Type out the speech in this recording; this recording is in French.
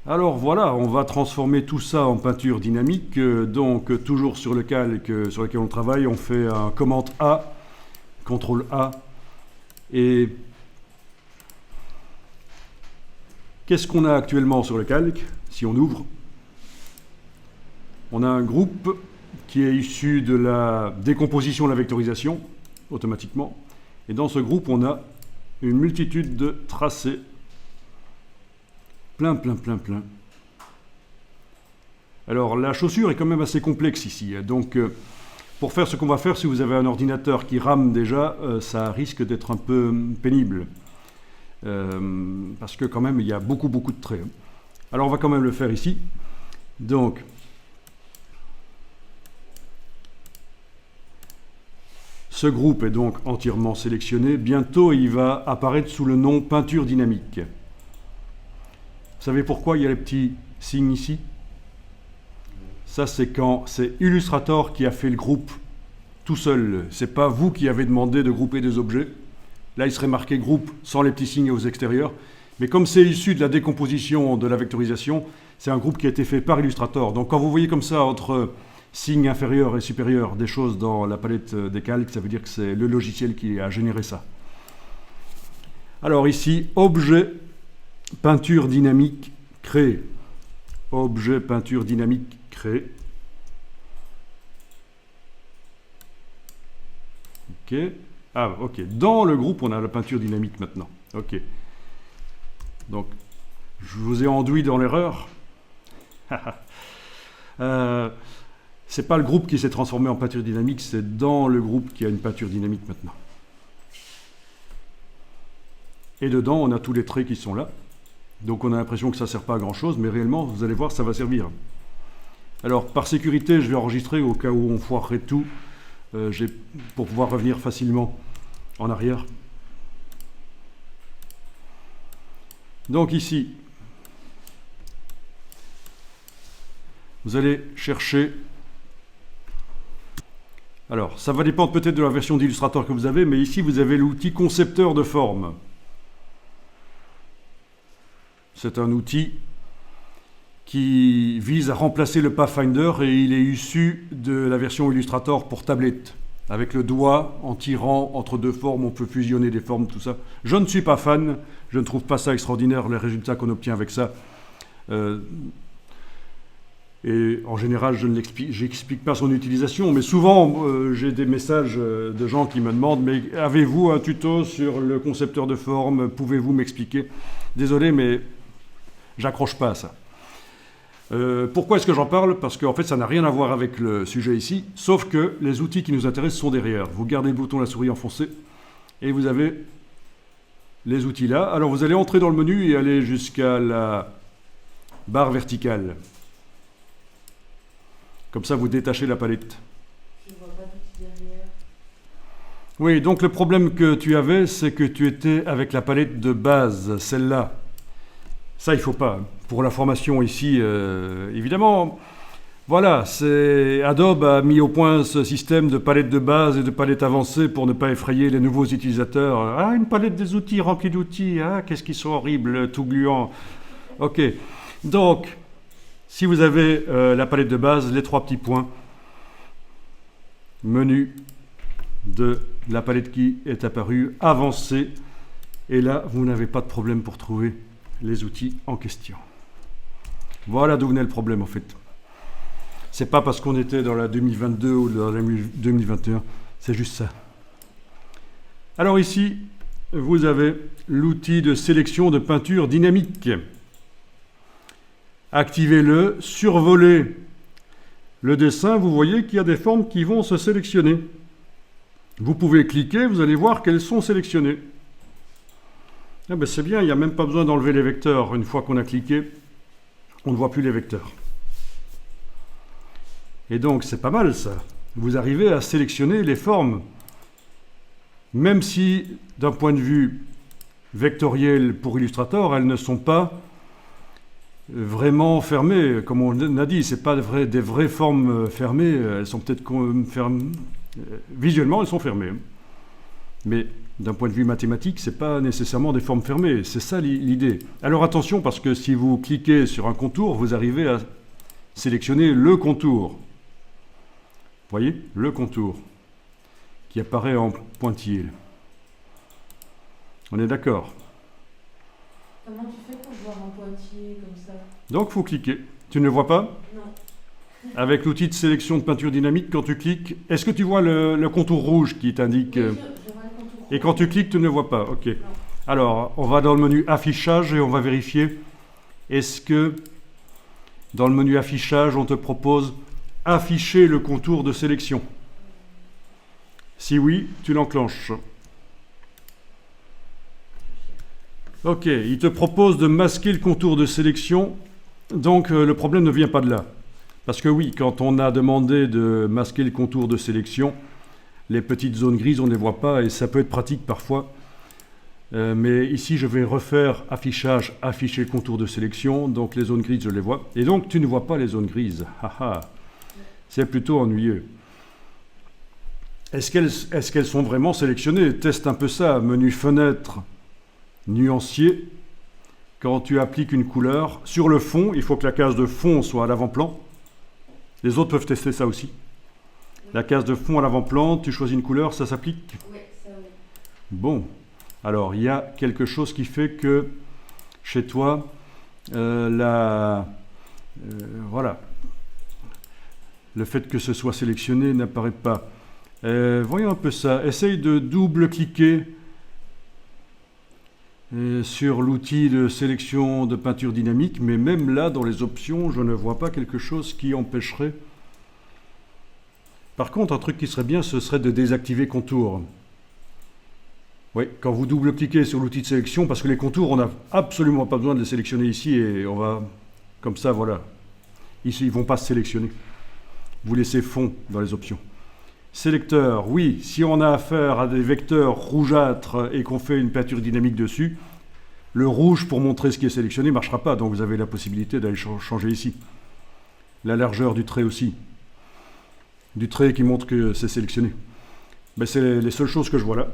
Alors voilà, on va transformer tout ça en peinture dynamique. Donc toujours sur le calque sur lequel on travaille, on fait un commande A, CTRL A. Et qu'est-ce qu'on a actuellement sur le calque? Si on ouvre, on a un groupe qui est issu de la décomposition de la vectorisation, automatiquement. Et dans ce groupe, on a une multitude de tracés. Plein. Alors, la chaussure est quand même assez complexe ici. Donc, pour faire ce qu'on va faire, si vous avez un ordinateur qui rame déjà, ça risque d'être un peu pénible. Parce que quand même, il y a beaucoup de traits. Alors, on va quand même le faire ici. Donc, ce groupe est donc entièrement sélectionné. Bientôt, il va apparaître sous le nom peinture dynamique. Vous savez pourquoi il y a les petits signes ici? Ça, c'est quand c'est Illustrator qui a fait le groupe tout seul. C'est pas vous qui avez demandé de grouper des objets. Là, il serait marqué groupe sans les petits signes aux extérieurs. Mais comme c'est issu de la décomposition de la vectorisation, c'est un groupe qui a été fait par Illustrator. Donc quand vous voyez comme ça entre signes inférieurs et supérieurs des choses dans la palette des calques, ça veut dire que c'est le logiciel qui a généré ça. Alors ici, objet peinture dynamique créé. Objet peinture dynamique créé. Ok. Ah, ok. Dans le groupe, on a la peinture dynamique maintenant. Ok. Donc, je vous ai enduit dans l'erreur. C'est pas le groupe qui s'est transformé en peinture dynamique, c'est dans le groupe qu'il y a une peinture dynamique maintenant. Et dedans, on a tous les traits qui sont là. Donc on a l'impression que ça ne sert pas à grand chose, mais réellement, vous allez voir, ça va servir. Alors, par sécurité, je vais enregistrer au cas où on foirerait tout, pour pouvoir revenir facilement en arrière. Donc ici, vous allez chercher. Alors, ça va dépendre peut-être de la version d'Illustrator que vous avez, mais ici, vous avez l'outil concepteur de forme. C'est un outil qui vise à remplacer le Pathfinder et il est issu de la version Illustrator pour tablette. Avec le doigt, en tirant entre deux formes, on peut fusionner des formes, tout ça. Je ne suis pas fan, je ne trouve pas ça extraordinaire, les résultats qu'on obtient avec ça. Et en général, je n'explique pas son utilisation, mais souvent, j'ai des messages de gens qui me demandent « Mais avez-vous un tuto sur le concepteur de forme? Pouvez-vous m'expliquer ?» Désolé, mais j'accroche pas à ça. Pourquoi est-ce que j'en parle? Parce qu'en fait, ça n'a rien à voir avec le sujet ici, sauf que les outils qui nous intéressent sont derrière. Vous gardez le bouton de la souris enfoncé, et vous avez les outils là. Alors, vous allez entrer dans le menu et aller jusqu'à la barre verticale. Comme ça, vous détachez la palette. Je ne vois pas d'outil derrière. Oui, donc le problème que tu avais, c'est que tu étais avec la palette de base, celle-là. Ça, il ne faut pas. Pour la formation ici, évidemment, voilà, Adobe a mis au point ce système de palette de base et de palette avancée pour ne pas effrayer les nouveaux utilisateurs. Ah, une palette des outils remplie d'outils, ah, qu'est-ce qu'ils sont horribles, tout gluants. Ok, donc, si vous avez la palette de base, les trois petits points, menu de la palette qui est apparue, avancé, et là, vous n'avez pas de problème pour trouver les outils en question. Voilà d'où venait le problème en fait. C'est pas parce qu'on était dans la 2022 ou dans la 2021, c'est juste ça. Alors ici, vous avez l'outil de sélection de peinture dynamique. Activez-le, survolez le dessin, vous voyez qu'il y a des formes qui vont se sélectionner. Vous pouvez cliquer, vous allez voir qu'elles sont sélectionnées. Ah ben c'est bien, il n'y a même pas besoin d'enlever les vecteurs. Une fois qu'on a cliqué, on ne voit plus les vecteurs. Et donc c'est pas mal ça. Vous arrivez à sélectionner les formes. Même si, d'un point de vue vectoriel pour Illustrator, elles ne sont pas vraiment fermées. Comme on a dit, ce n'est pas des vraies formes fermées. Elles sont peut-être fermées. Visuellement, elles sont fermées. Mais d'un point de vue mathématique, ce n'est pas nécessairement des formes fermées. C'est ça l'idée. Alors attention, parce que si vous cliquez sur un contour, vous arrivez à sélectionner le contour. Vous voyez, le contour qui apparaît en pointillé. On est d'accord? Comment tu fais pour voir un pointillé comme ça? Donc, il faut cliquer. Tu ne le vois pas? Non. Avec l'outil de sélection de peinture dynamique, quand tu cliques, est-ce que tu vois le contour rouge qui t'indique Oui, je vois le contour. Et quand tu cliques, tu ne le vois pas. Ok. Non. Alors, on va dans le menu affichage et on va vérifier. Est-ce que dans le menu affichage, on te propose afficher le contour de sélection? Si oui, tu l'enclenches. Ok, il te propose de masquer le contour de sélection. Donc, le problème ne vient pas de là. Parce que oui, quand on a demandé de masquer le contour de sélection, les petites zones grises, on ne les voit pas et ça peut être pratique parfois. Mais ici, je vais refaire affichage, afficher le contour de sélection. Donc, les zones grises, je les vois. Et donc, tu ne vois pas les zones grises. C'est plutôt ennuyeux. Est-ce qu'elles sont vraiment sélectionnées? Teste un peu ça. Menu fenêtre, nuancier. Quand tu appliques une couleur, sur le fond, il faut que la case de fond soit à l'avant-plan. Les autres peuvent tester ça aussi. La case de fond à l'avant-plan, tu choisis une couleur, ça s'applique? Oui, ça oui. Bon. Alors, il y a quelque chose qui fait que chez toi, voilà. Le fait que ce soit sélectionné n'apparaît pas. Voyons un peu ça. Essaye de double-cliquer sur l'outil de sélection de peinture dynamique, mais même là, dans les options, je ne vois pas quelque chose qui empêcherait. Par contre, un truc qui serait bien, ce serait de désactiver contour. Oui, quand vous double-cliquez sur l'outil de sélection, parce que les contours, on n'a absolument pas besoin de les sélectionner ici, et on va, comme ça, voilà. Ici, ils ne vont pas se sélectionner. Vous laissez fond dans les options. Sélecteur, oui, si on a affaire à des vecteurs rougeâtres et qu'on fait une peinture dynamique dessus, le rouge pour montrer ce qui est sélectionné ne marchera pas, donc vous avez la possibilité d'aller changer ici. La largeur du trait aussi. Du trait qui montre que c'est sélectionné. Ben, c'est les seules choses que je vois là.